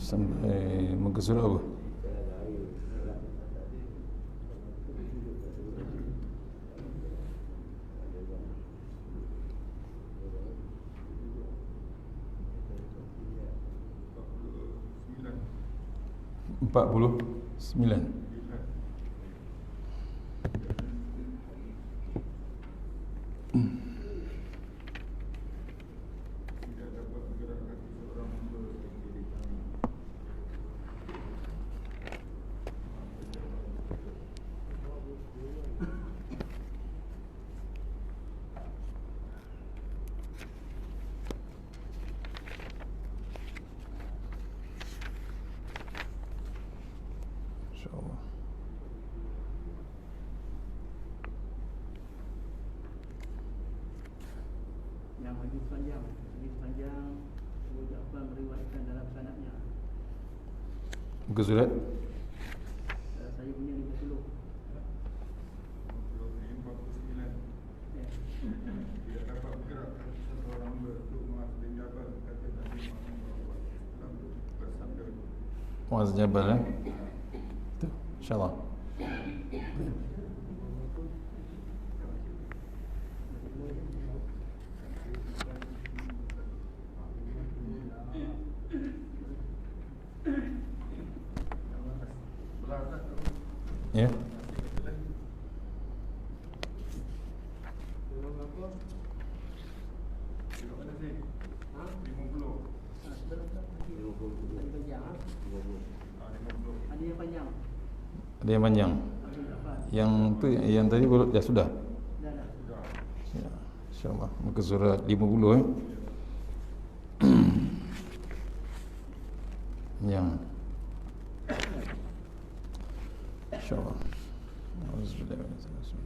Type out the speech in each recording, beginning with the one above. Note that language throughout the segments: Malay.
Sampai muka surat apa? Empat puluh sembilan. InsyaAllah. Yang hadis panjang Abu Ja'far meriwayatkan dalam sanadnya. Muka surat Saya punya 50. Tidak dapat bergerak seseorang untuk Muaz bin Jabal kata Nabi Muhammad SAW bersabda. Muaz Jabal Itu InsyaAllah. Ya. Ada yang panjang. Yang tu yang tadi dah sudah. Ya, InsyaAllah muka surat 50 Yang InsyaAllah. Auzubillahi minasyaitanir rajim.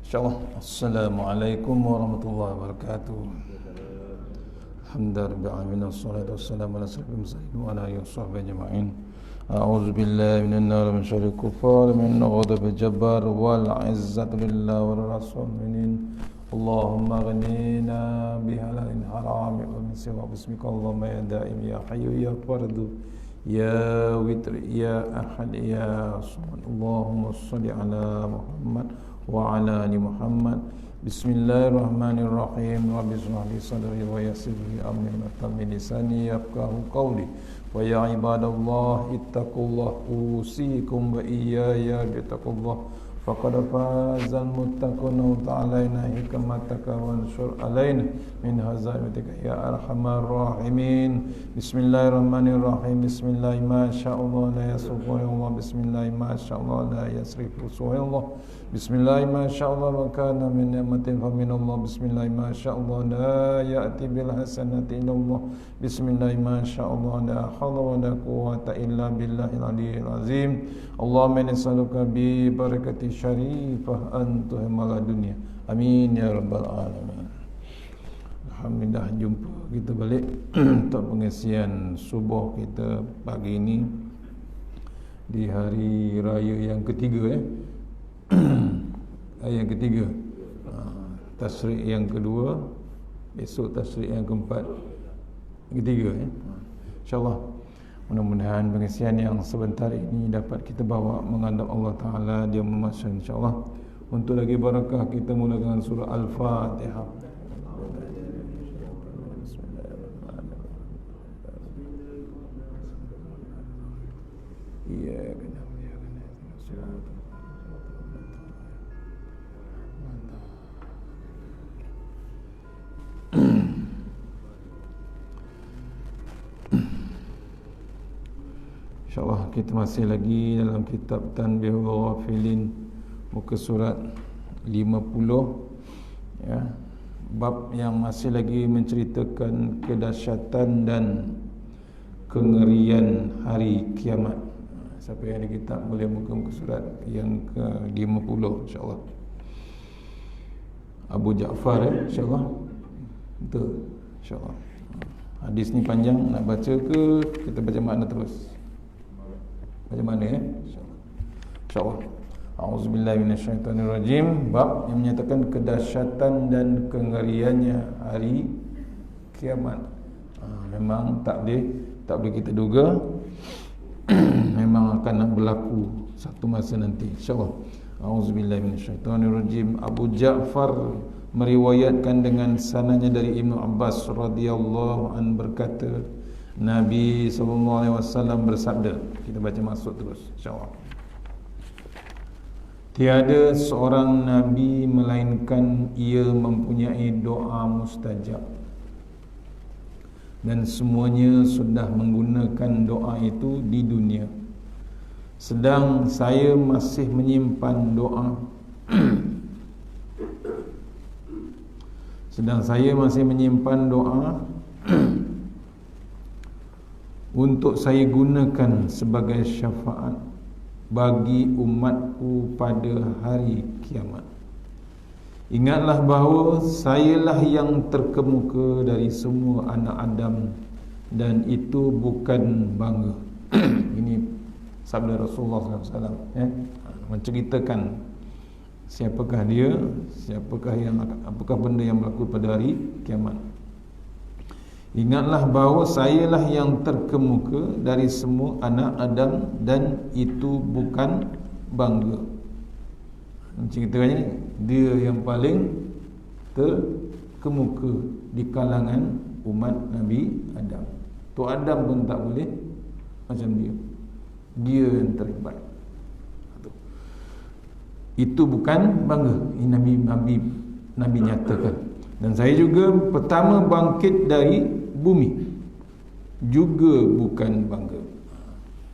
InsyaAllah. Assalamualaikum warahmatullahi wabarakatuh. Alhamdulillah, wassalatu wassalamu ala asyrafil mursalin wa ala alihi washabbihi ajma'in. A'udzu billahi minan nar min syarril kufar min ghadabil jabbar wal 'izzatu billahi war rasulin. Allahumma ghnina bihalalin haram wa min siwa bismika Allahumma ya daim ya hayyu ya fardu ya witr ya ahad ya samad. Allahumma shalli ala Muhammad wa ala ali Muhammad. Bismillahirrahmanirrahim. Rabbi shrah li sadri wa yassir li amri wa min lisani yafqahu qawli. Wa ya ibadallah ittaqullah usikum wa iyaya bittaqullah. Faqad fazal muttaqun wa ta'alaina hikmataka wa anshur alaina min hazaitika ya arhamar rahimin. Bismillahirrahmanirrahim. Bismillah ma sya'allah la yasrifu Allah. Bismillah ma sya'allah la yasrifu Allah. Bismillah ma sya'allah wa kana min ni'matin fa min Allah. Bismillah ma sya'allah la ya'ti bil hasanati illa Allah. Bismillah ma sya'allah la hawla wa la quwwata illa billahil aliyyil azim. Allahumma inni as'aluka bi barakati syarifah antuhimal dunia. Amin ya rabbal alamin. Alhamdulillah, jumpa kita balik untuk pengisian subuh kita pagi ini di hari raya yang ketiga yang ketiga, Tasyrik yang kedua, besok Tasyrik yang keempat, ketiga InsyaAllah. Mudah-mudahan pengisian yang sebentar ini dapat kita bawa menghadap Allah Ta'ala. Dia memasya insyaAllah. Untuk lagi barakah, kita mula dengan surah Al-Fatihah. InsyaAllah kita masih lagi dalam kitab Tanbihul Ghafilin, muka surat 50, ya, bab yang masih lagi menceritakan kedahsyatan dan kengerian hari kiamat. Siapa yang ada kitab boleh buka muka surat yang ke-50 insyaAllah. Abu Ja'far, insyaAllah. Betul, insyaAllah. Hadis ni panjang, nak baca ke kita baca makna terus? Baca mana ya? InsyaAllah. A'udzubillahi minasyaitonirrajim. Bab yang menyatakan kedahsyatan dan kengeriannya hari kiamat. Memang tak boleh kita duga. Memang akan berlaku satu masa nanti, insyaAllah. A'udzubillahi minasyaitonirrajim. Abu Ja'far meriwayatkan dengan sanadnya dari Ibnu Abbas radhiyallahu an berkata, Nabi SAW bersabda. Kita baca maksud terus, insyaAllah. Tiada seorang Nabi melainkan ia mempunyai doa mustajab, dan semuanya sudah menggunakan doa itu di dunia. Sedang saya masih menyimpan doa untuk saya gunakan sebagai syafaat bagi umatku pada hari kiamat. Ingatlah bahawa sayalah yang terkemuka dari semua anak Adam, dan itu bukan bangga. Ini sabda Rasulullah SAW, ya? Menceritakan siapakah dia, apakah benda yang berlaku pada hari kiamat. Ingatlah bahawa sayalah yang terkemuka dari semua anak Adam, dan itu bukan bangga. Ceritanya dia yang paling terkemuka di kalangan umat Nabi Adam. Tu Adam pun tak boleh macam dia. Dia yang terhebat. Itu bukan bangga. Ini Nabi nyatakan. Dan saya juga pertama bangkit dari bumi, juga bukan bangga.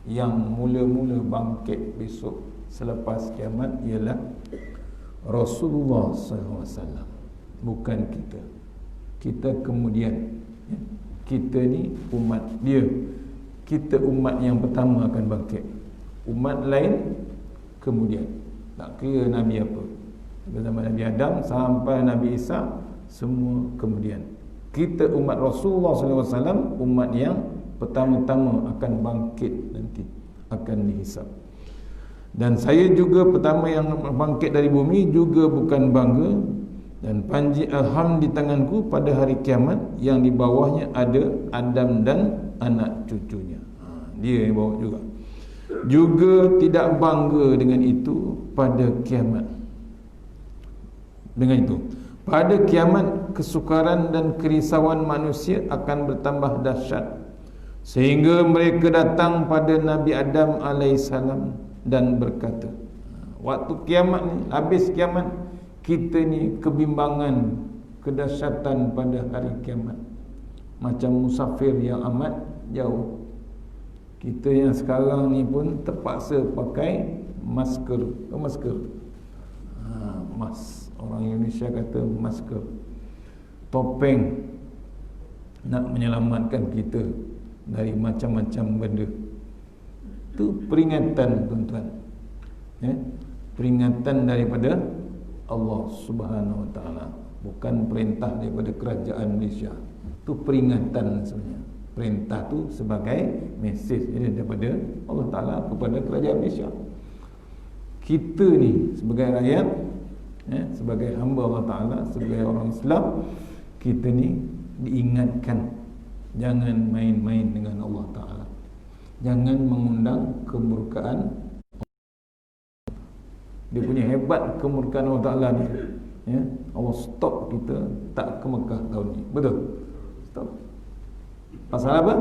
Yang mula-mula bangkit besok selepas kiamat ialah Rasulullah SAW, bukan kita. Kita kemudian, ya. Kita ni umat dia. Kita umat yang pertama akan bangkit. Umat lain kemudian. Tak kira Nabi apa, dari zaman Nabi Adam sampai Nabi Isa, semua kemudian. Kita umat Rasulullah SAW, umat yang pertama-tama akan bangkit nanti, akan dihisap. Dan saya juga pertama yang bangkit dari bumi, juga bukan bangga. Dan panji alham di tanganku pada hari kiamat, yang di bawahnya ada Adam dan anak cucunya. Dia yang bawa juga. Juga tidak bangga dengan itu pada kiamat. Dengan itu, pada kiamat, kesukaran dan kerisauan manusia akan bertambah dahsyat, sehingga mereka datang pada Nabi Adam alaihissalam dan berkata, waktu kiamat ni, habis kiamat, kita ni kebimbangan, kedahsyatan pada hari kiamat, macam musafir yang amat jauh. Kita yang sekarang ni pun terpaksa pakai masker. Orang Indonesia kata masker, topeng, nak menyelamatkan kita dari macam-macam benda. Itu peringatan, tuan-tuan, ya? Peringatan daripada Allah Subhanahu Wa Taala, bukan perintah daripada kerajaan Malaysia. Itu peringatan sebenarnya. Perintah tu sebagai mesej daripada Allah Ta'ala kepada kerajaan Malaysia. Kita ni sebagai rakyat, ya, sebagai hamba Allah Ta'ala, sebagai orang Islam, kita ni diingatkan jangan main-main dengan Allah Ta'ala. Jangan mengundang kemurkaan. Dia punya hebat kemurkaan Allah Ta'ala ni, ya. Allah stop kita tak ke Mekah tahun ni. Betul? Stop. Pasal apa?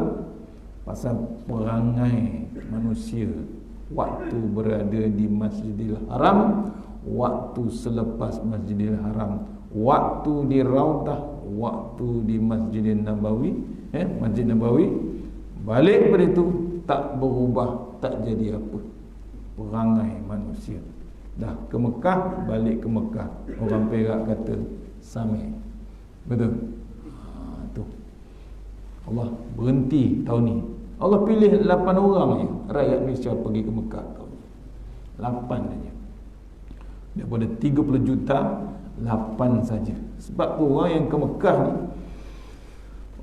Pasal perangai manusia waktu berada di Masjidil Haram, waktu selepas Masjidil Haram, waktu di Raudah, waktu di Masjidil Nabawi, Masjid Nabawi, balik pada itu tak berubah, tak jadi apa. Perangai manusia. Dah ke Mekah, balik ke Mekah. Orang Perak kata sama. Betul? Tu. Allah berhenti tahun ni. Allah pilih 8 orang je rakyat Malaysia pergi ke Mekah tahun ni. 8 saja. Daripada 30 juta, 8 saja. Sebab tu orang yang ke Mekah ni,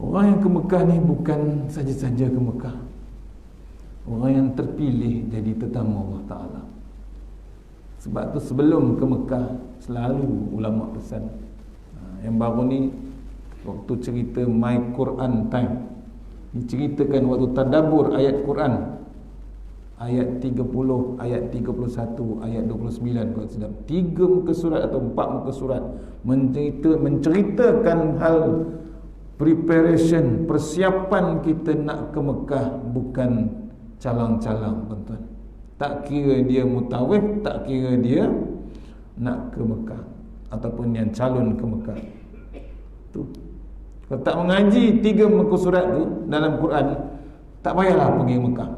orang yang ke Mekah ni bukan saja-saja ke Mekah. Orang yang terpilih jadi tetamu Allah Ta'ala. Sebab tu sebelum ke Mekah selalu ulama pesan. Yang baru ni waktu cerita My Quran Time, diceritakan waktu tadabbur ayat Quran, ayat 30, ayat 31, ayat 29 kalau sedap. 3 muka surat atau 4 muka surat menceritakan hal preparation, persiapan kita nak ke Mekah, bukan calang-calang, tuan-tuan. Tak kira dia mutawif, tak kira dia nak ke Mekah ataupun yang calon ke Mekah. Tu. Kalau tak mengaji 3 muka surat tu dalam Quran, tak payahlah pergi Mekah.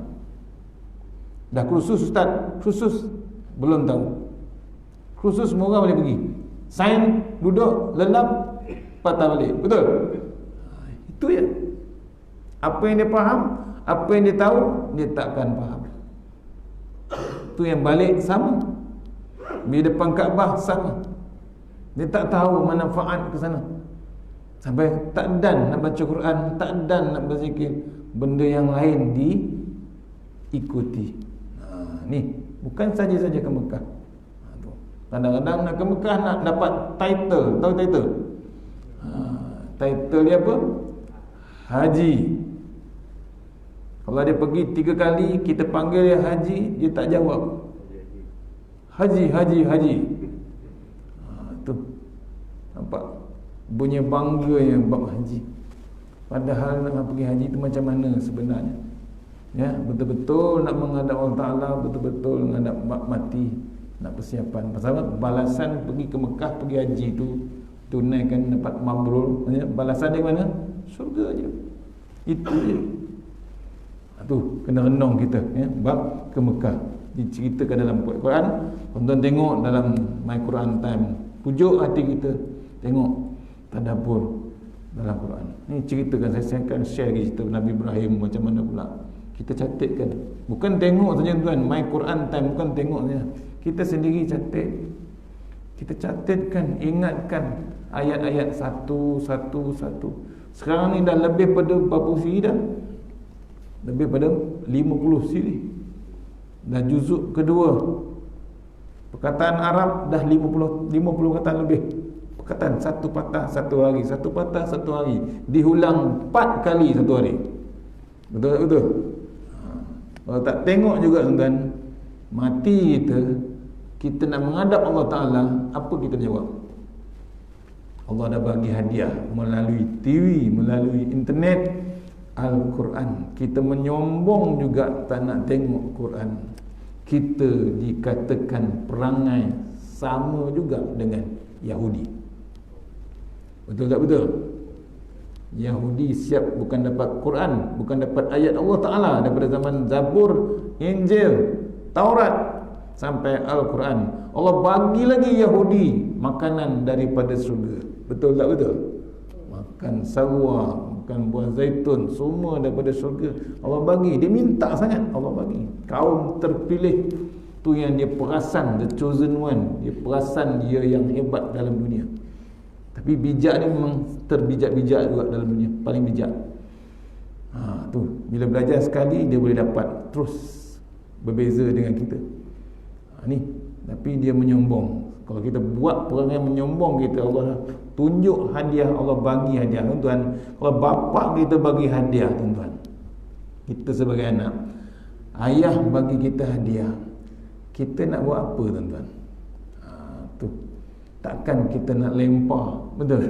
Dah kursus ustaz, kursus belum tahu. Kursus semua orang boleh pergi. Sain, duduk, lelap, patah balik. Betul? Itu je. Apa yang dia faham, apa yang dia tahu, dia takkan faham. Tu yang balik sama. Di depan Kaabah sama. Dia tak tahu manfaat ke sana. Sampai tak dan nak baca Quran, tak dan nak berzikir, benda yang lain diikuti. Ni bukan saja-saja ke Mekah. Kadang-kadang nak ke Mekah nak dapat title. Tahu title? Title dia apa? Haji. Kalau dia pergi 3 kali, kita panggil dia haji, dia tak jawab. Haji, haji, haji. Tu. Nampak? Bunyi bangganya bab haji. Padahal nak pergi haji tu macam mana sebenarnya? Ya, betul-betul nak menghadap Allah Ta'ala, betul-betul menghadap mati, nak persiapan. Pasal balasan pergi ke Mekah, pergi haji tu tunaikan dapat mabrur, balasan dia mana? Syurga je. Itu je. Tu kena renung kita, ya, bab ke Mekah diceritakan dalam Quran. Tuan-tuan tengok dalam My Quran Time, pujuk hati kita, tengok tadabbur dalam Quran. Ni ceritakan, saya akan share cerita Nabi Ibrahim macam mana pula. Kita catatkan. Bukan tengok saja tuan, My Quran Time bukan tengok saja. Kita sendiri catat. Kita catatkan, ingatkan ayat-ayat satu. Sekarang ni dah lebih pada berapa siri dah? Lebih pada 50 siri. Dah juzuk kedua. Perkataan Arab dah 50 perkataan lebih. Perkataan satu patah satu hari, satu patah satu hari, diulang 4 kali satu hari. Betul tak betul? Kalau tak tengok juga tuan-tuan, mati kita nak menghadap Allah Ta'ala, apa kita jawab? Allah dah bagi hadiah melalui TV, melalui internet, Al-Quran. Kita menyombong juga tak nak tengok Quran. Kita dikatakan perangai sama juga dengan Yahudi. Betul tak betul? Yahudi siap bukan dapat Quran, bukan dapat ayat Allah Ta'ala daripada zaman Zabur, Injil, Taurat sampai Al-Quran. Allah bagi lagi Yahudi makanan daripada surga. Betul tak betul? Makan sarwa, makan buah zaitun, semua daripada surga Allah bagi. Dia minta sangat, Allah bagi. Kaum terpilih tu yang dia perasan, the chosen one. Dia perasan dia yang hebat dalam dunia. Tapi bijak ni memang terbijak-bijak juga dalam dunia, paling bijak. Tu bila belajar sekali dia boleh dapat terus berbeza dengan kita. Ni tapi dia menyombong. Kalau kita buat perangai menyombong, kita Allah tunjuk hadiah, Allah bagi hadiah, tuan-tuan. Kalau bapa kita bagi hadiah, tuan-tuan, kita sebagai anak, Ayah bagi kita hadiah. Kita nak buat apa tuan-tuan? Tu. Takkan kita nak lempar, betul?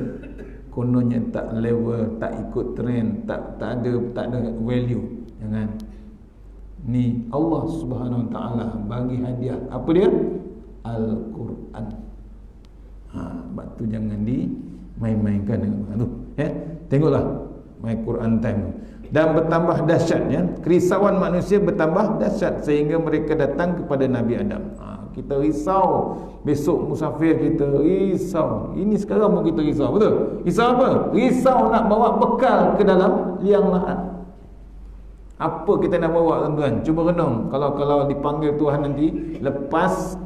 Kononnya tak level, tak ikut trend, tak ada value. Jangan. Ni Allah Subhanahu Wa Taala bagi hadiah. Apa dia? Al-Quran. Sebab tu jangan dimain-mainkan dengan tu. Tengoklah My Quran Time tu. Dan bertambah dahsyat, kerisauan manusia bertambah dahsyat sehingga mereka datang kepada Nabi Adam. Kita risau besok musafir, kita risau. Ini sekarang pun kita risau, betul? Risau apa? Risau nak bawa bekal ke dalam liang lahat. Apa kita nak bawa tuan-tuan? Cuba renung. Kalau dipanggil Tuhan nanti lepas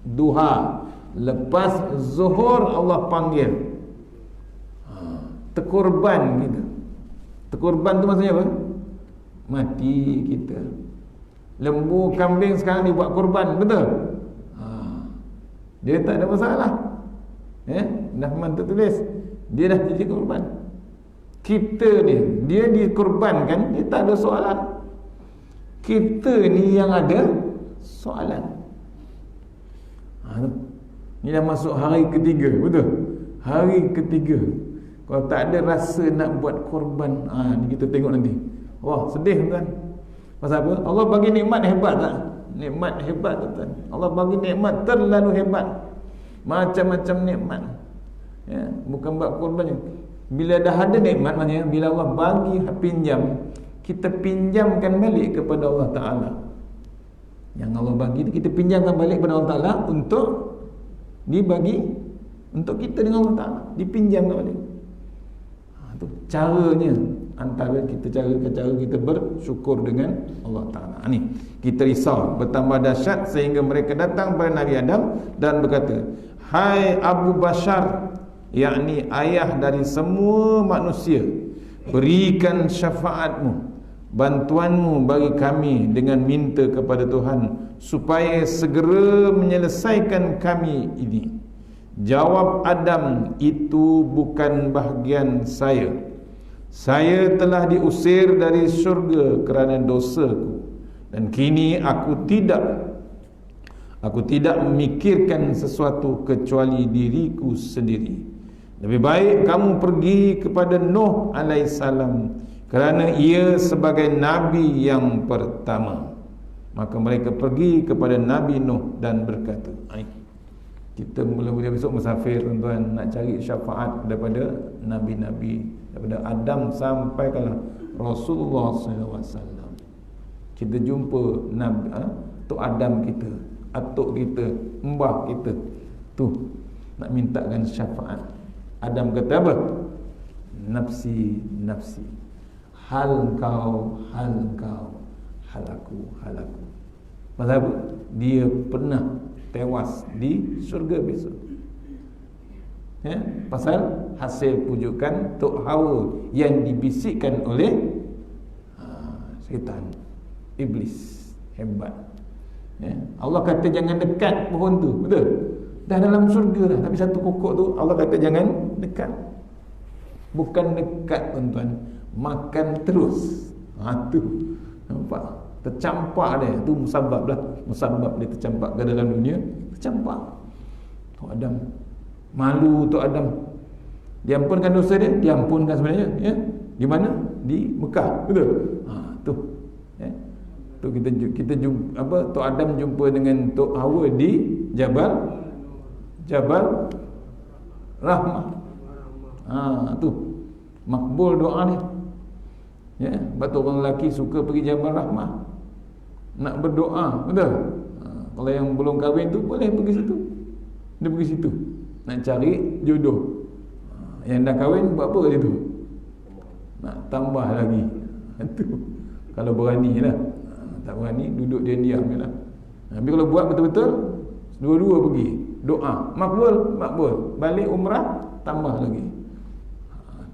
duha, lepas zuhur Allah panggil. Terkorban kita. Terkorban tu maksudnya apa? Mati kita. Lembu, kambing sekarang dibuat korban, betul? Dia tak ada masalah. Dah memang tertulis. Dia dah jadi korban. Kita ni, dia dikorbankan, dia tak ada soalan. Kita ni yang ada soalan. Ni dah masuk hari ketiga, betul? Hari ketiga. Kalau tak ada rasa nak buat korban, ni kita tengok nanti. Wah, sedih tuan. Pasal apa? Allah bagi nikmat hebat tak? Nikmat hebat tuan. Allah bagi nikmat terlalu hebat. Macam-macam nikmat. Bukan buat korban. Bila dah ada nikmat, maknanya bila Allah bagi pinjam, kita pinjamkan balik kepada Allah Taala. Yang Allah bagi itu kita pinjamkan balik kepada Allah Taala untuk dibagi untuk kita dengan Allah Taala, dipinjamkan balik. Itu caranya, antara cara kita bersyukur dengan Allah Ta'ala. Ni kita risau bertambah dahsyat sehingga mereka datang kepada Nabi Adam dan berkata, hai Abu Bashar, yakni ayah dari semua manusia, berikan syafaatmu, bantuanmu bagi kami dengan minta kepada Tuhan supaya segera menyelesaikan kami ini. Jawab Adam, itu bukan bahagian saya. Saya telah diusir dari syurga kerana dosaku, dan kini aku tidak memikirkan sesuatu kecuali diriku sendiri. Lebih baik kamu pergi kepada Nuh alaihissalam kerana ia sebagai nabi yang pertama. Maka mereka pergi kepada Nabi Nuh dan berkata, kita mula-mula besok musafir tuan-tuan, nak cari syafaat daripada nabi-nabi, daripada Adam sampai ke Rasulullah SAW. Kita jumpa Nabi, Tok Adam kita, atuk kita, mbah kita, tu nak mintakan syafaat. Adam kata apa? Nafsi, nafsi. Hal kau, hal kau, hal aku, hal aku. Pasal apa? Dia pernah tewas di syurga besok. Pasal hasil pujukan Tok Hawa yang dibisikkan oleh syaitan, iblis. Hebat. Allah kata jangan dekat pohon tu, betul? Dah dalam syurga dah, tapi satu pokok tu Allah kata jangan dekat. Bukan dekat tuan-tuan, makan terus. Tu nampak? Tercampak dia, tu musabab lah. Musabab dia tercampak ke dalam dunia, tercampak. Tok Adam malu, Tok Adam diampunkan dosa dia, diampunkan sebenarnya, di mana? Di Mekah, betul? Tu tu kita jumpa apa, Tok Adam jumpa dengan Tok Hawa di Jabal Rahmah. Tu makbul doa dia. Betul, orang lelaki suka pergi Jabal Rahmah nak berdoa, betul? Kalau yang belum kahwin tu boleh pergi situ. Dia pergi situ nak cari jodoh. Yang dah kahwin buat apa situ? Nak tambah lagi. Itu kalau berani lah. Tak berani duduk diam-diam je lah. Tapi kalau buat betul-betul, dua-dua pergi doa, makbul, balik umrah tambah lagi.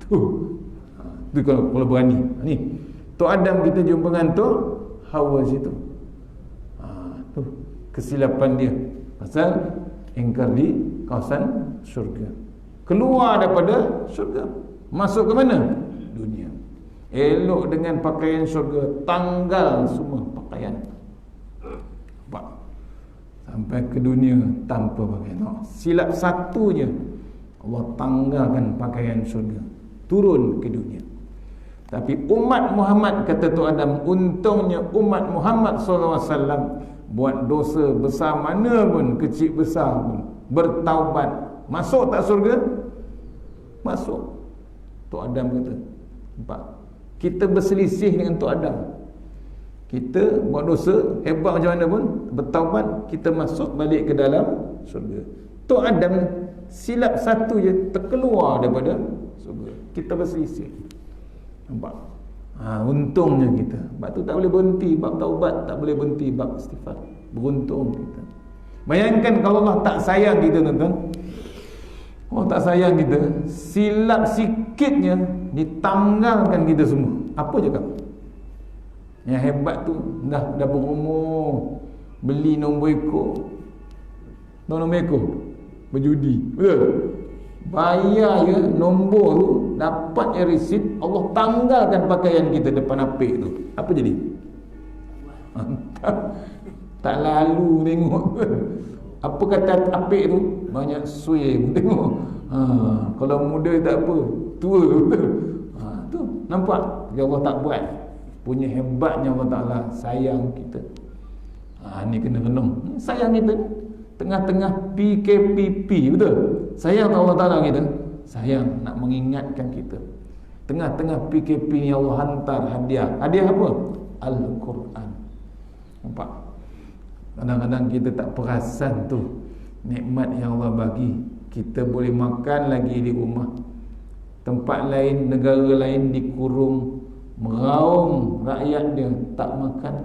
Tu kalau berani. Ni Tok Adam kita jumpa dengan Tok Hawa situ. Tu kesilapan dia pasal ingkar di kawasan syurga. Keluar daripada syurga, masuk ke mana? Dunia. Elok dengan pakaian syurga, tanggal semua pakaian. Nampak? Sampai ke dunia tanpa pakaian. Silap satunya, Allah tanggalkan pakaian syurga, turun ke dunia. Tapi umat Muhammad, kata Tok Adam, untungnya umat Muhammad SAW buat dosa besar mana pun, kecil besar pun, bertaubat, masuk tak surga? Masuk. Tok Adam kata, nampak? Kita berselisih dengan Tok Adam. Kita buat dosa hebat macam mana pun, bertaubat, kita masuk balik ke dalam surga. Tok Adam silap satu je, terkeluar daripada surga. Kita berselisih. Nampak? Untungnya kita. Sebab tu tak boleh berhenti bab taubat, tak boleh berhenti bab istighfar. Beruntung kita. Bayangkan kalau Allah tak sayang kita, tuan-tuan. Allah tak sayang kita, silap sikitnya ditanggalkan kita semua. Apa cakap? Yang hebat tu dah berumur, beli nombor ekor. Tahu nombor ekor? Berjudi. Betul? Bayar je nombor tu, dapat je resit, Allah tanggalkan pakaian kita depan apik tu. Apa jadi? Tak lalu tengok. Apa kata apik tu? Banyak suai tengok. Kalau muda tak apa, tua betul. Tu nampak? Ya Allah tak buat. Punya hebatnya Allah Ta'ala sayang kita. Ni kena renung. Sayang kita tengah-tengah PKPP, betul? Sayang Allah Ta'ala kita. Sayang, nak mengingatkan kita. Tengah-tengah PKP ni Allah hantar hadiah. Hadiah apa? Al-Quran. Nampak? Kadang-kadang kita tak perasan tu nikmat yang Allah bagi. Kita boleh makan lagi di rumah. Tempat lain, negara lain dikurung, meraung rakyat dia tak makan.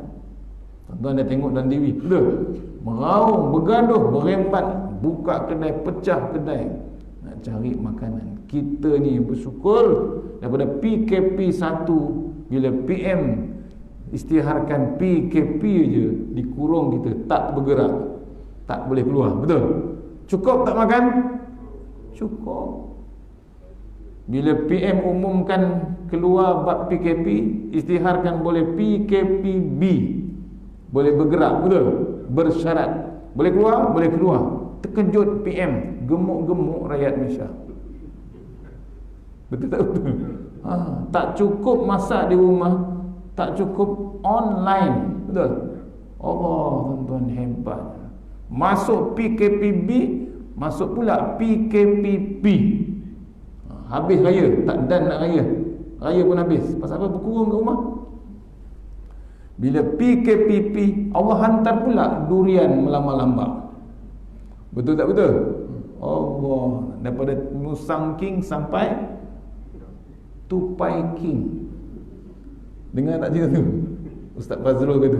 Tuan-tuan dah tengok dalam TV, betul? Meraung, bergaduh, berempat, buka kedai, pecah kedai, nak cari makanan. Kita ni bersyukur daripada PKP 1, bila PM istiharkan PKP je, dikurung kita, tak bergerak, tak boleh keluar, betul? Cukup tak makan? Cukup. Bila PM umumkan keluar bab PKP, istiharkan boleh PKPB, boleh bergerak, betul? Bersyarat, boleh keluar, boleh keluar. Terkejut PM, gemuk-gemuk rakyat Malaysia. Betul tak betul? Tak cukup masak di rumah, tak cukup online, betul? Allah, tuan-tuan, hebat. Masuk PKPB, masuk pula PKPP. Habis raya, tak dan nak raya, raya pun habis. Pasal apa? Berkurung ke rumah. Bila PKPP, Allah hantar pula durian melambak-lambak. Betul tak betul? Allah, daripada Musang King sampai Tupai King. Dengar tak cerita tu? Ustaz Fazrul kata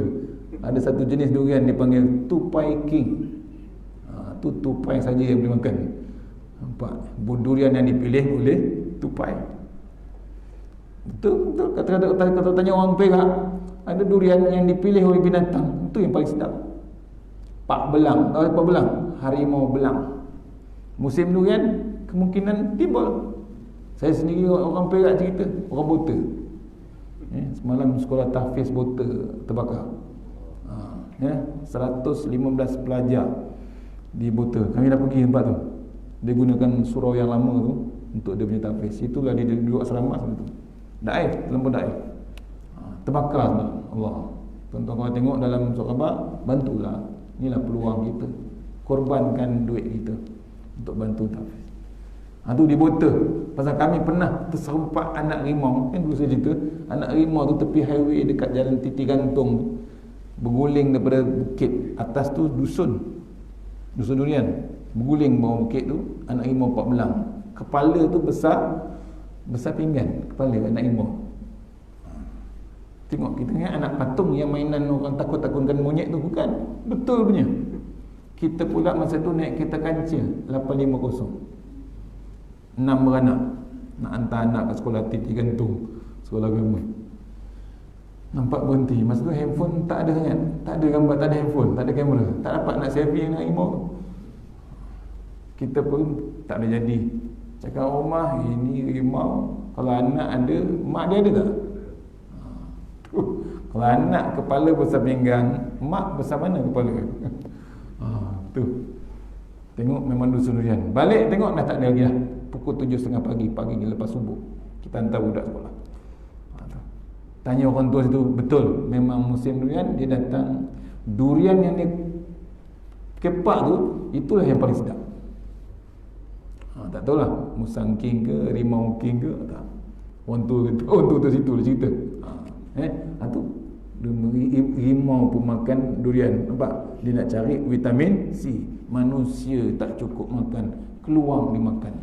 ada satu jenis durian dipanggil Tupai King. Tu tupai saja yang boleh makan. Nampak? Durian yang dipilih oleh tupai. Betul, betul. Kata tanya orang Perak, ada durian yang dipilih oleh binatang, itu yang paling sedap. Pak belang, tahu apa belang? Harimau belang. Musim durian kemungkinan timbul. Saya sendiri orang Perak cerita, orang Bota. Semalam sekolah tahfiz Bota terbakar. 115 pelajar di Bota. Kami dah pergi tempat tu. Dia gunakan surau yang lama tu untuk dia punya tahfiz. Itulah dia duduk asrama tu. Daif, terlampau daif. Terbakar Allah. Tuan-tuan kalau tengok dalam surah khabar, bantulah. Inilah peluang kita. Korbankan duit kita untuk bantu tahfiz. Tu di Bota. Pasal kami pernah terserempak anak rimau. Kan dulu saya cerita, anak rimau tu tepi highway dekat jalan Titi Gantung tu, berguling daripada bukit. Atas tu dusun durian. Berguling bawah bukit tu, anak rimau pak belang. Kepala tu besar pinggan kepala anak rimau. Tengok, kita ingat anak patung yang mainan orang takut-takutkan monyet tu, bukan. Betul punya. Kita pula masa tu naik kereta kancil 850, 6 beranak, nak hantar anak ke sekolah Titi Gantung, sekolah agama. Nampak berhenti. Masa tu handphone tak ada sangat, tak ada gambar, tak ada handphone, tak ada kamera, tak dapat nak selfie anak rimau tu. Kita pun tak ada jadi. Cakap rumah ini rimau, kalau anak ada, mak dia ada tak? Kalau anak kepala besar pinggan, mak besar mana kepala? Tu. Tengok memang dusun durian. Balik tengok dah tak ada lagi dah. Pukul 7.30 pagi lepas subuh. Kita hantar budak sekolah. Tanya orang tua situ, betul memang musim durian, dia datang. Durian yang dia kepak tu, itulah yang paling sedap. Tak tahulah musang king ke, rimau king ke, tak. Orang tua tu situ dia cerita. Tu rimau pun makan durian. Nampak? Dia nak cari vitamin C. Manusia tak cukup makan, keluar dia makan,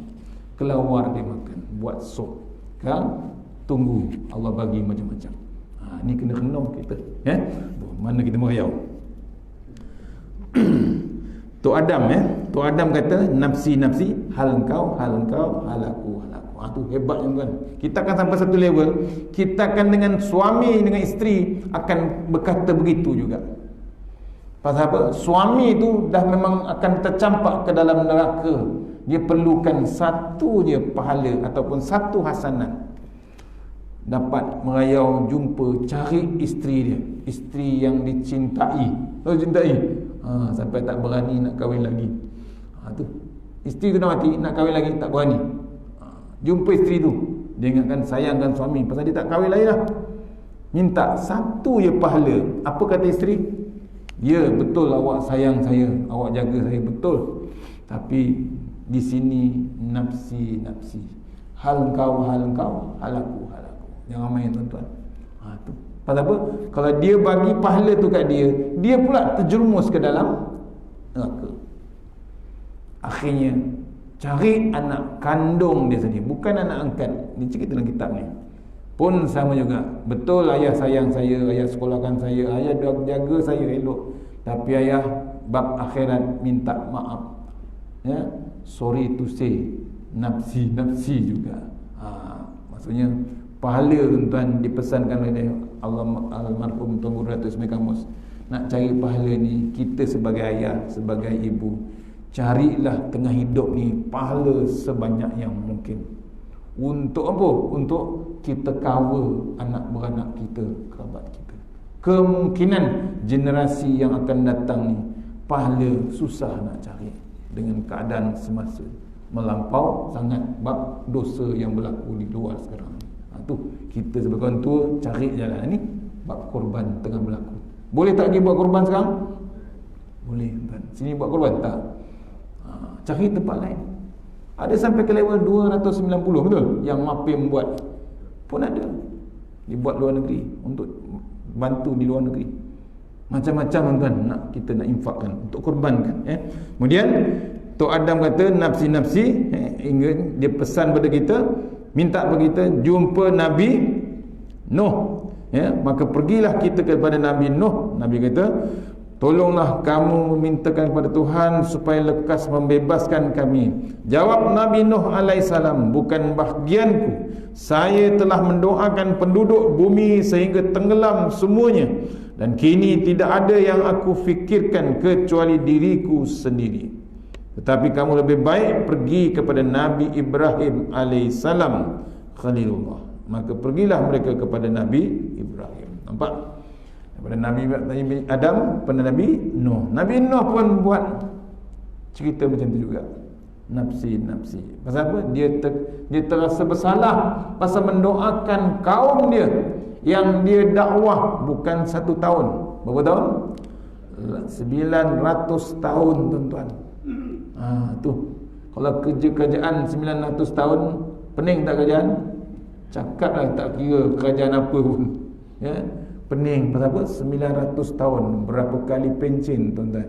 kelawar dia makan, buat sop. Kan? Tunggu Allah bagi macam-macam. Ni kena renung kita. Mana kita merayau. Tok Adam kata nafsi hal engkau hal aku. Tu hebatnya kan. Kita akan sampai satu level, kita akan dengan suami dengan isteri akan berkata begitu juga. Pasal apa? Suami tu dah memang akan tercampak ke dalam neraka. Dia perlukan satu je pahala ataupun satu hasanat, dapat merayau jumpa cari isteri dia, isteri yang dicintai. Sampai tak berani nak kahwin lagi. Tu isteri tu dah mati, nak kahwin lagi tak berani. Jumpa isteri tu, dia ingatkan sayangkan suami, pasal dia tak kahwin lagi dah. Minta satu je pahala. Apa kata isteri? Ya, betul awak sayang saya, awak jaga saya, betul. Tapi di sini nafsi. Hal engkau, hal aku. Jangan main tuan-tuan. Tu. Pasal apa? Kalau dia bagi pahala tu kat dia, dia pula terjerumus ke dalam neraka. Akhirnya cari anak kandung dia sendiri, bukan anak angkat. Ni cerita dalam kitab ni. Pun sama juga. Betul ayah sayang saya, ayah sekolahkan saya, ayah jaga saya elok. Tapi ayah bab akhirat minta maaf. Sorry to say, nafsi juga. Maksudnya pahala tuan-tuan dipesankan oleh Allah almarhum Tuan Guru Datuk Ismail Kamus. Nak cari pahala ni, kita sebagai ayah, sebagai ibu, carilah tengah hidup ni pahala sebanyak yang mungkin. Untuk apa? Untuk kita cover anak beranak kita, kerabat kita. Kemungkinan generasi yang akan datang ni pahala susah nak cari dengan keadaan semasa melampau sangat bab dosa yang berlaku di luar sekarang. Tu kita sebagai orang tua cari jalan ni, bab korban tengah berlaku. Boleh tak pergi buat korban sekarang? Boleh tuan. Sini buat korban tak? Cari tempat lain. Ada sampai ke level 290, betul? Yang MAPIM buat pun ada. Dibuat luar negeri untuk bantu di luar negeri. Macam-macam tuan kita nak infakkan untuk korbankan. Kemudian Tok Adam kata nafsi. Ingat dia pesan pada kita, minta pada kita jumpa Nabi Nuh. Maka pergilah kita kepada Nabi Nuh. Nabi kata, tolonglah kamu memintakan kepada Tuhan supaya lekas membebaskan kami. Jawab Nabi Nuh alaihissalam, bukan bahagianku. Saya telah mendoakan penduduk bumi sehingga tenggelam semuanya, dan kini tidak ada yang aku fikirkan kecuali diriku sendiri. Tetapi kamu lebih baik pergi kepada Nabi Ibrahim alaihissalam Khalilullah. Maka pergilah mereka kepada Nabi Ibrahim. Nampak? Daripada Nabi Adam pada Nabi Nuh. Nabi Nuh pun buat cerita macam tu juga. Nafsi. Pasal apa? Dia terasa bersalah pasal mendoakan kaum dia yang dia dakwah bukan 1 tahun. Berapa tahun? 900 tahun tuan-tuan. Tu. Kalau kerjaan 900 tahun, pening tak kerajaan? Cakaplah tak kira kerajaan apa pun. Pening. Pasal apa? 900 tahun. Berapa kali pencen tuan-tuan?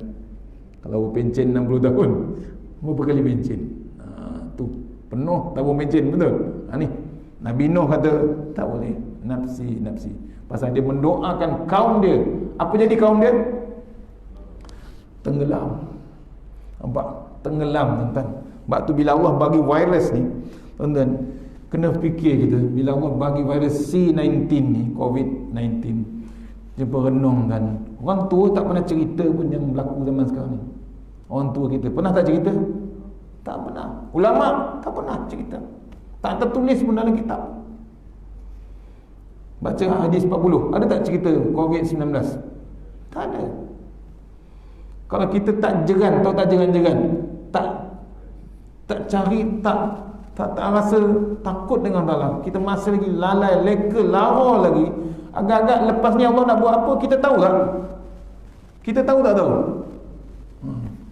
Kalau pencen 60 tahun, berapa kali pencen? Tu. Penuh tabung pencen, betul? Ni Nabi Nuh kata tak boleh. Nafsi. Pasal dia mendoakan kaum dia. Apa jadi kaum dia? Tenggelam. Nampak? Tenggelam tuan-tuan. Sebab tu bila Allah bagi virus ni, tuan-tuan, kena fikir kita, bila Allah bagi virus C19 ni, COVID-19, jumpa renung kan. Orang tua tak pernah cerita pun yang berlaku zaman sekarang ni. Orang tua kita pernah tak cerita? Tak pernah. Ulama tak pernah cerita. Tak tertulis pun dalam kitab. Baca hadis 40. Ada tak cerita COVID-19? Tak ada. Kalau kita tak jeran, tahu tak jeran-jeran, tak cari, tak rasa takut dengan Allah, kita masih lagi lalai, leka, lara lagi, agak-agak lepas ni Allah nak buat apa, kita tahu tak? Kita tahu tak tahu?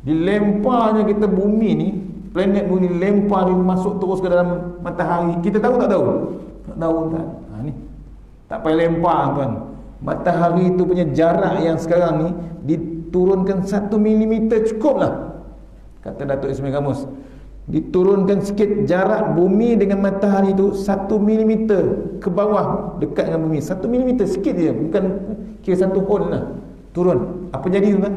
Dilemparnya kita bumi ni, planet bumi lempar dia masuk terus ke dalam matahari, kita tahu tak tahu? Tak tahu kan? Ni tak payah lempar tuan. Matahari tu punya jarak yang sekarang ni diturunkan 1 mm cukup lah, kata Datuk Ismail Kamus. Diturunkan sikit jarak bumi dengan matahari tu 1 mm ke bawah dekat dengan bumi, 1 mm sikit je, bukan kira 1 hole lah, turun. Apa jadi tu kan?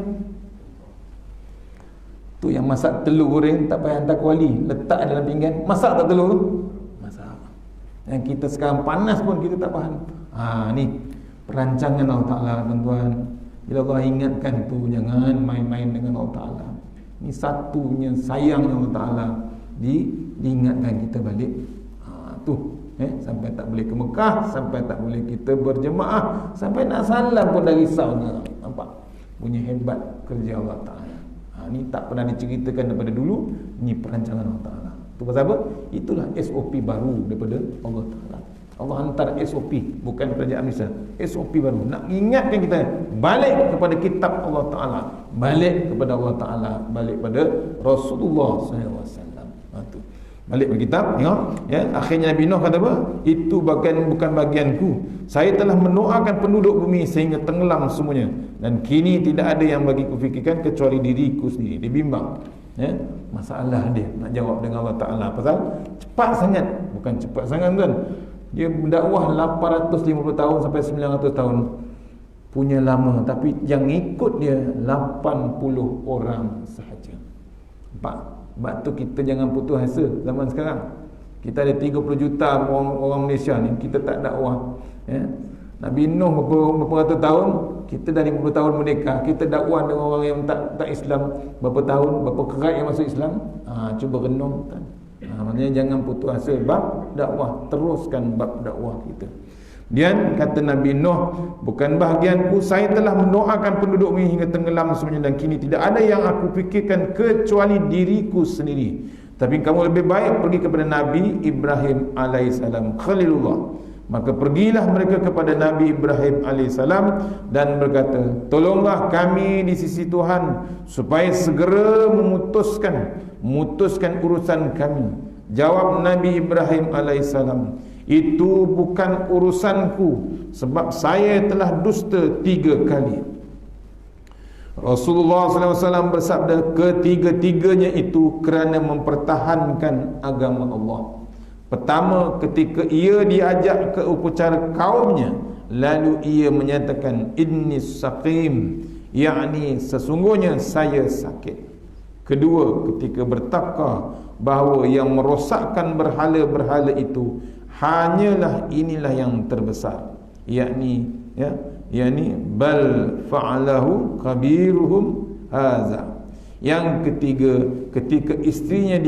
Tu yang masak telur goreng tak payah hantar kuali, letak dalam pinggan, masak tak telur tu? Masak. Yang kita sekarang panas pun kita tak faham. Ni perancangan Allah Ta'ala tuan-tuan. Bila Allah ingatkan tu, jangan main-main dengan Allah Ta'ala. Ini satunya sayangnya Allah Ta'ala diingatkan kita balik. Sampai tak boleh ke Mekah, sampai tak boleh kita berjemaah, sampai nak salam pun dah risau. Nampak punya hebat kerja Allah Ta'ala. Ni tak pernah diceritakan daripada dulu. Ni perancangan Allah Ta'ala. Itu pasal apa? Itulah SOP baru daripada Allah Ta'ala. Allah hantar SOP, bukan kerajaan Malaysia. SOP baru nak ingatkan kita balik kepada kitab Allah Ta'ala, balik kepada Allah Ta'ala, balik pada Rasulullah SAW. Tu balik kepada kitab. Tengok ya, akhirnya Nabi Nuh kata apa? Itu bukan bagianku. Saya telah mendoakan penduduk bumi sehingga tenggelam semuanya, dan kini tidak ada yang bagi kufikirkan kecuali diriku sendiri. Dia bimbang ya, masalah dia nak jawab dengan Allah Ta'ala. Pasal cepat sangat, bukan cepat sangat kan, dia berdakwah 850 tahun sampai 900 tahun, punya lama, tapi yang ikut dia 80 orang sahaja. Sebab tu kita jangan putus asa zaman sekarang. Kita ada 30 juta orang Malaysia ni, kita tak dakwah ya. Nabi Nuh berapa ratus tahun, kita dah 50 tahun merdeka, kita dakwah dengan orang yang tak Islam berapa tahun, berapa kerat yang masuk Islam. Cuba renung kan. Maknanya jangan putus asa bab dakwah, teruskan bab dakwah kita. Dan kata Nabi Nuh, bukan bahagianku, saya telah mendoakan penduduk ini hingga tenggelam semuanya, dan kini tidak ada yang aku fikirkan kecuali diriku sendiri. Tapi kamu lebih baik pergi kepada Nabi Ibrahim alaihissalam, Khalilullah. Maka pergilah mereka kepada Nabi Ibrahim alaihissalam dan berkata, tolonglah kami di sisi Tuhan supaya segera memutuskan urusan kami. Jawab Nabi Ibrahim alaihissalam, itu bukan urusanku, sebab saya telah dusta 3 kali. Rasulullah SAW bersabda, ketiga-tiganya itu kerana mempertahankan agama Allah. Pertama, ketika ia diajak ke upacara kaumnya, lalu ia menyatakan inni saqim, yakni sesungguhnya saya sakit. Kedua, ketika bertakar bahawa yang merosakkan berhala-berhala itu hanyalah inilah yang terbesar, yakni bal fa'alahu kabiruhum haza. Yang ketiga, ketika isterinya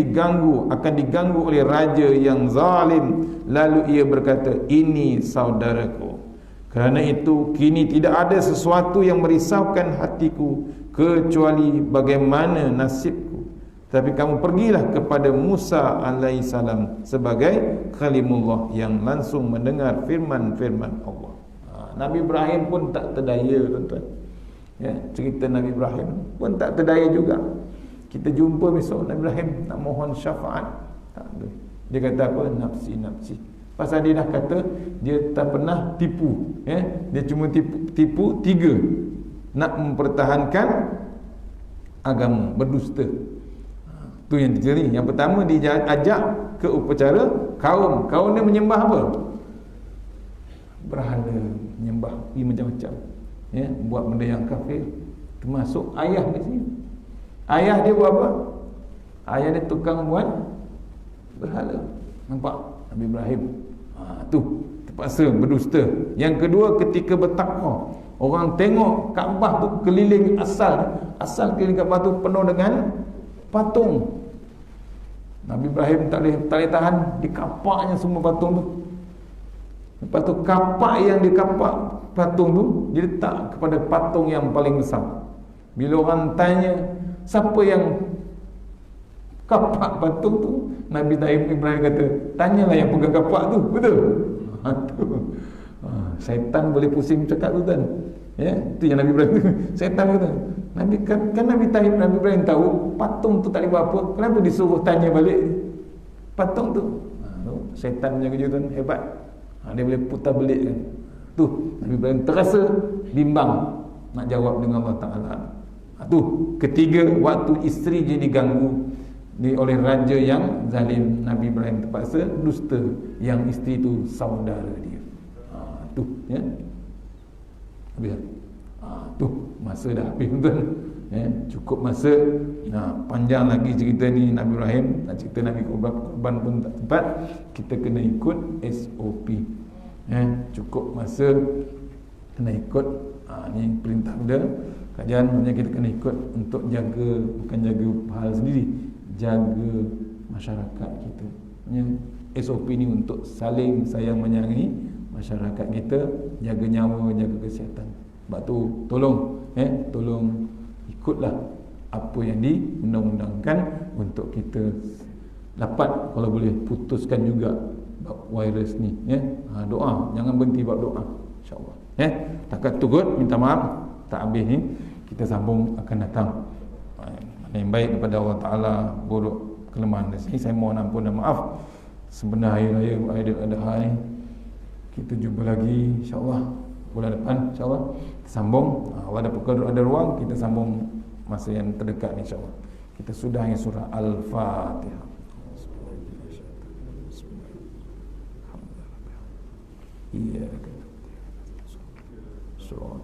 akan diganggu oleh raja yang zalim, lalu ia berkata, ini saudaraku. Kerana itu kini tidak ada sesuatu yang merisaukan hatiku kecuali bagaimana nasibku. Tapi kamu pergilah kepada Musa alaihissalam sebagai kalimullah yang langsung mendengar firman-firman Allah. Nabi Ibrahim pun tak terdaya tuan-tuan ya, cerita Nabi Ibrahim pun tak terdaya juga. Kita jumpa besok Nabi Ibrahim nak mohon syafaat, dia kata apa? Nafsi. Pasal dia dah kata dia tak pernah tipu ya? Dia cuma tipu 3, nak mempertahankan agama, berdusta. Tu yang terjadi. Yang pertama, dia ajak ke upacara kaum dia menyembah apa? Berhala, menyembah macam-macam ya, buat benda yang kafir. Termasuk ayah di sini. Ayah dia buat apa? Ayah dia tukang buat berhala. Nampak Nabi Ibrahim tu terpaksa berdusta. Yang kedua, ketika bertakwa, orang tengok Kaabah tu keliling asal keliling Kaabah tu penuh dengan patung. Nabi Ibrahim tak boleh tahan, dikapaknya semua patung tu. Lepas tu kapak yang dikapak patung tu diletak kepada patung yang paling besar. Bila orang tanya siapa yang kapak patung tu, Nabi Ibrahim kata, tanyalah yang pegang kapak tu. Betul? Syaitan boleh pusing cakap tu kan. Ya, itu yang Nabi Ibrahim tu. Syaitan kata, Nabi kan Nabi Ibrahim tahu patung tu tak boleh buat apa, kenapa disuruh tanya balik patung tu? Syaitan punya kerja tu hebat. Dia boleh putar belik kan. Tu Nabi Ibrahim terasa bimbang nak jawab dengan Allah Ta'ala. Tu ketiga, waktu isteri dia diganggu oleh raja yang zalim, Nabi Ibrahim terpaksa dusta yang isteri tu saudara dia. Tu ya. Habis. Tu masa dah habis tuan. Ya, cukup masa. Panjang lagi cerita ni Nabi Ibrahim, nak cerita Nabi Korban pun tak tepat. Kita kena ikut SOP. Ya, cukup masa kena ikut. Ni perintah dia. Kajian maknanya kita kena ikut untuk jaga, bukan jaga hal sendiri, jaga masyarakat kita. Maknanya SOP ni untuk saling sayang menyayangi masyarakat kita, jaga nyawa, jaga kesihatan. Sebab tu tolong ikutlah apa yang diundang-undangkan untuk kita dapat, kalau boleh putuskan juga bab virus ni ya. Doa, jangan berhenti bab doa, insya-Allah ya. Takat turut minta maaf tak habis ni, kita sambung akan datang. Mana yang baik daripada Allah Ta'ala, buruk kelemahan dari sini saya mohon ampun dan maaf. Sebenar hari raya Aidil-Adha ni kita jumpa lagi insya-Allah bulan depan, insya-Allah kita sambung. Kalau ada ruang kita sambung masa yang terdekat ni, insya-Allah. Kita sudahi surah Al-Fatihah. Iya. Surah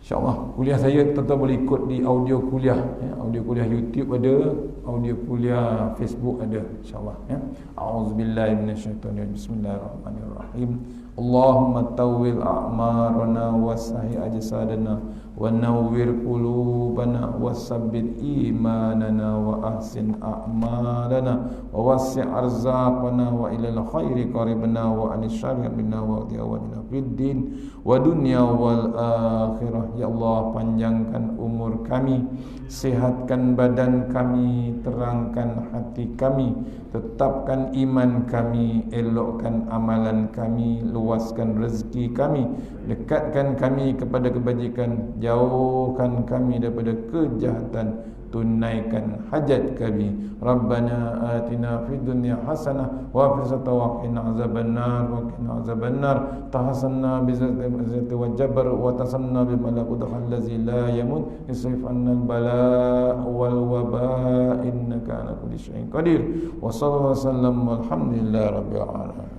InsyaAllah kuliah saya tuan-tuan boleh ikut di audio kuliah ya. Audio kuliah YouTube ada, audio kuliah Facebook ada, insyaAllah ya. A'udzubillahi minasyaitonirrajim. Bismillahirrahmanirrahim. Allahumma tawwil a'marana wasahi ajsadana wa nawwir qulubana wasabbit imanana wa ahsin a'malana wa wasi' arzaqana wa ilal khairi qaribna wa anis syarri minna wa diawana fid din wa dunya wal akhirah. Ya Allah, panjangkan umur kami, sihatkan badan kami, terangkan hati kami, tetapkan iman kami, elokkan amalan kami, luaskan rezeki kami, dekatkan kami kepada kebajikan, jauhkan kami daripada kejahatan, tunaikan hajat kami. Rabbana atina fid dunya hasanah wa fil akhirati wa qina azabannar wa qina azabannar. Tahassanna bi zati wa jabr wa tasanna bil malakut allazi la yamut yusrif anna al bala wal waba innaka ala kulli syai'in qadir. Wa sallallahu wasallam walhamdulillahi rabbil alamin.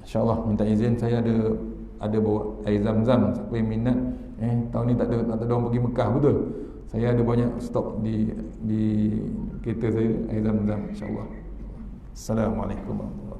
InsyaAllah minta izin, saya ada bawa air zam-zam. Siapa yang minat tahun ni tak ada orang pergi Mekah, betul. Saya ada banyak stok di kereta saya air zam-zam, insyaAllah. Assalamualaikum warahmatullahi wabarakatuh.